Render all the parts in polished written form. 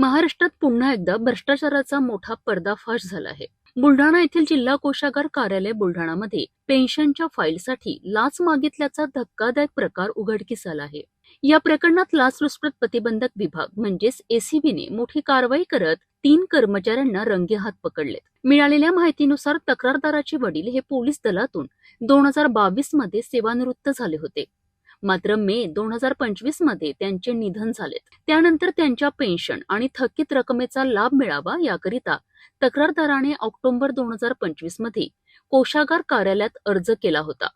महाराष्ट्रात पुन्हा एकदा भ्रष्टाचाराचा मोठा पर्दाफाश झाला आहे. बुलढाणा येथील जिल्हा कोषागार कार्यालय बुलढाणामध्ये पेन्शनच्या फाईलसाठी लाच मागितल्याचा धक्कादायक प्रकार उघडकीस आला आहे. या प्रकरणात लाचलुचपत प्रतिबंधक विभाग म्हणजेच एसीबीने मोठी कारवाई करत 3 कर्मचाऱ्यांना रंगेहात पकडलेत. मिळालेल्या माहितीनुसार तक्रारदाराचे वडील हे पोलीस दलातून 2022 मध्ये सेवानिवृत्त झाले होते. मात्र मे 2025 मध्ये त्यांचे निधन झाले. त्यानंतर त्यांच्या पेन्शन आणि थकीत रकमेचा लाभ मिळावा याकरिता तक्रारदाराने ऑक्टोबर 2025 मध्ये कोषागार कार्यालयात अर्ज केला होता.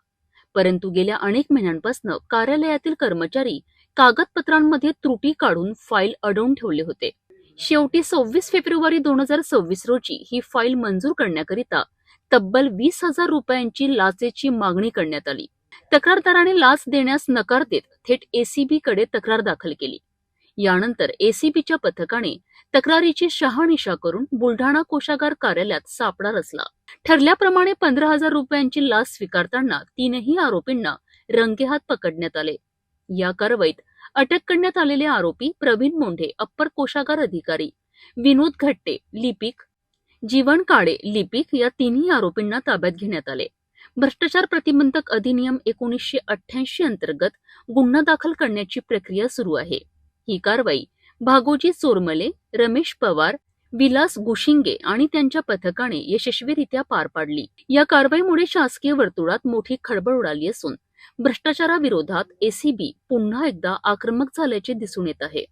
परंतु गेल्या अनेक महिन्यांपासून कार्यालयातील कर्मचारी कागदपत्रांमध्ये त्रुटी काढून फाईल अडवून ठेवले होते. शेवटी 26 फेब्रुवारी 2026 रोजी ही फाईल मंजूर करण्याकरिता तब्बल 20,000 रुपयांची लाचेची मागणी करण्यात आली. तक्रारदाराने लाच देण्यास नकार देत थेट एसीबी कडे तक्रार दाखल केली. यानंतर एसीबीच्या पथकाने तक्रारीची शहानिशा करून बुलढाणा कोषागार कार्यालयात सापळा रचला. ठरल्याप्रमाणे 15,000 रुपयांची लाच स्वीकारताना 3ही आरोपींना रंगेहात पकडण्यात आले. या कारवाईत अटक करण्यात आलेले आरोपी प्रवीण मोंढे अप्पर कोषागार अधिकारी, विनोद घट्टे लिपिक, जीवन काळे लिपिक या 3ही आरोपींना ताब्यात घेण्यात आले. भ्रष्टाचार प्रतिबंधक अधिनियम 1988 अंतर्गत गुन्हा दाखल करण्याची प्रक्रिया सुरू आहे. ही कारवाई भागोजी चोरमले, रमेश पवार, विलास गुशिंगे आणि त्यांच्या पथकाने यशस्वीरित्या पार पाडली. या कारवाईमुळे शासकीय वर्तुळात मोठी खळबळ उडाली असून भ्रष्टाचाराविरोधात एसीबी पुन्हा एकदा आक्रमक झाल्याचे दिसून येत आहे.